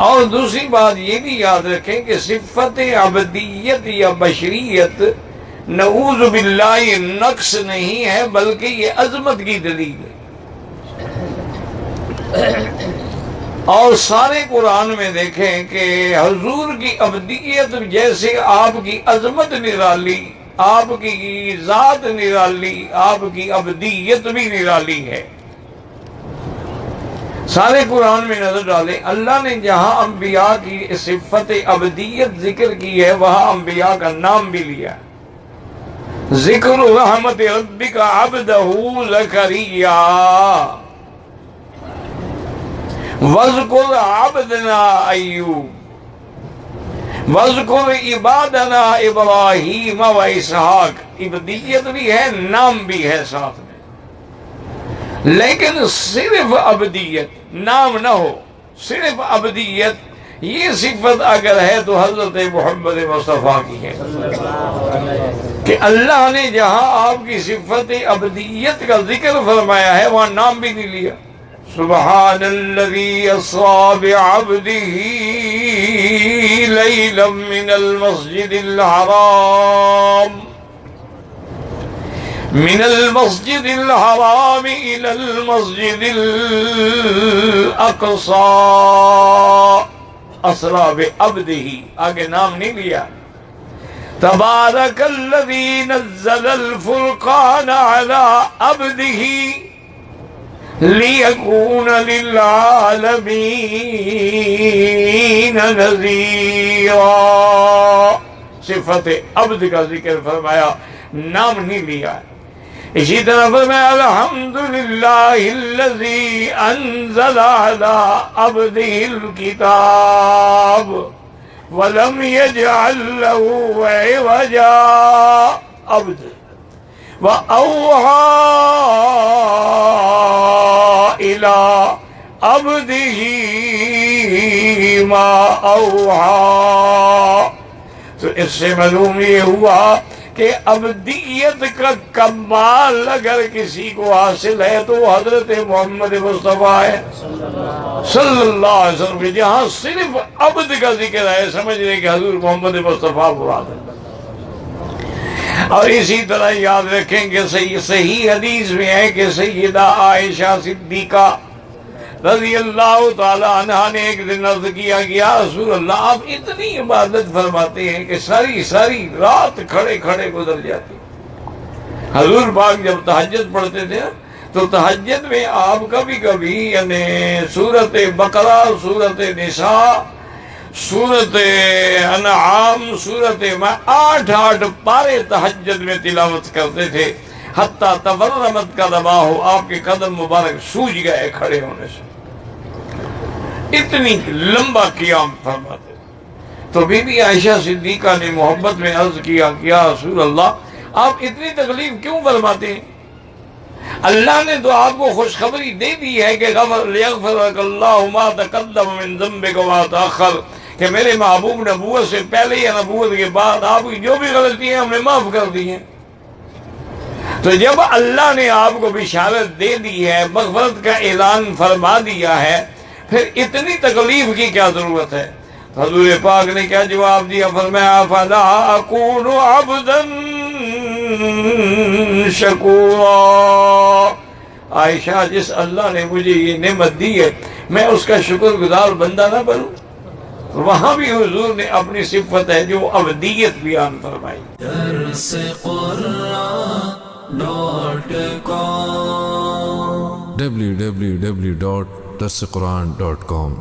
اور دوسری بات یہ بھی یاد رکھیں کہ صفت عبدیت یا بشریت نعوذ باللہ نقص نہیں ہے، بلکہ یہ عظمت کی دلیل ہے۔ اور سارے قرآن میں دیکھیں کہ حضور کی عبدیت جیسے آپ کی عظمت نرالی، آپ کی ذات نرالی، آپ کی عبدیت بھی نرالی ہے۔ سارے قرآن میں نظر ڈالیں، اللہ نے جہاں انبیاء کی صفت عبدیت ذکر کی ہے وہاں انبیاء کا نام بھی لیا۔ ذکر رحمت ربک عبدہ زکریا وَاذْكُرْ عَبْدَنَا أَيُّوبَ وَاذْكُرْ عِبَادَنَا إِبْرَاهِيمَ وَإِسْحَاقَ۔ عبدیت بھی ہے، نام بھی ہے ساتھ میں، لیکن صرف عبدیت، نام نہ ہو، صرف عبدیت، یہ صفت اگر ہے تو حضرت محمد مصطفیٰ کی ہے کہ اللہ نے جہاں آپ کی صفت عبدیت کا ذکر فرمایا ہے وہاں نام بھی نہیں لیا۔ سبحان الذي اسرى بعبده ليلا من المسجد الحرام إلى المسجد الأقصى اسرى بعبده، آگے نام نہیں لیا۔ تبارك الذي نزل الفرقان على عبده لِيَكُونَ لِلْعَالَمِينَ نَذِيرًا۔ صفت عبد کا ذکر فرمایا، نام نہیں لیا۔ اسی طرح فرمایا الحمدللہ الذی انزل علی عبدہ الکتاب ولم یجعل له عوجا۔ عبد وَأَوْحَى إِلَىٰ عَبْدِهِ مَا أَوْحَىٰ۔ تو اس سے معلوم یہ ہوا کہ عبدیت کا کمال اگر کسی کو حاصل ہے تو وہ حضرت محمد مصطفیٰ ہے صلی اللہ علیہ وسلم، کہ جہاں صرف عبد کا ذکر ہے سمجھ لیں کہ حضور محمد مصطفیٰ مراد ہے۔ اور اسی طرح یاد رکھیں کہ صحیح حدیث میں ہے کہ سیدہ عائشہ صدیقہ رضی اللہ تعالی عنہ نے ایک دن عرض کیا کہ یا رسول اللہ آپ اتنی عبادت فرماتے ہیں کہ ساری رات کھڑے کھڑے گزر جاتی۔ حضور پاک جب تہجد پڑھتے تھے تو تہجد میں آپ کبھی کبھی یعنی سورت بقرہ، سورت نساء، سورت انعام، سورت 8 پارے تہجد میں تلاوت کرتے تھے، حتیٰ تورمت کا دبا ہو، آپ کے قدم مبارک سوج گئے کھڑے ہونے سے، اتنی لمبا قیام فرماتے۔ تو بی بی عائشہ صدیقہ نے محبت میں عرض کیا کہ یا رسول اللہ آپ اتنی تکلیف کیوں فرماتے ہیں؟ اللہ نے تو آپ کو خوشخبری دے دی ہے کہ لیغفر لک اللہ ما تقدم من ذنبک وما تأخر، کہ میرے محبوب نبوت سے پہلے یا نبوت کے بعد آپ کی جو بھی غلطی ہیں ہم نے معاف کر دی ہیں۔ تو جب اللہ نے آپ کو بشارت دے دی ہے، مغفرت کا اعلان فرما دیا ہے، پھر اتنی تکلیف کی کیا ضرورت ہے؟ حضور پاک نے کیا جواب دیا؟ فرمایا فَلَا أَكُونُ عَبْدًا شَكُورًا۔ عائشہ جس اللہ نے مجھے یہ نعمت دی ہے میں اس کا شکر گزار بندہ نہ بنوں؟ وہاں بھی حضور نے اپنی صفت ہے جو عبدیت بیان فرمائی۔ www.darsequran.com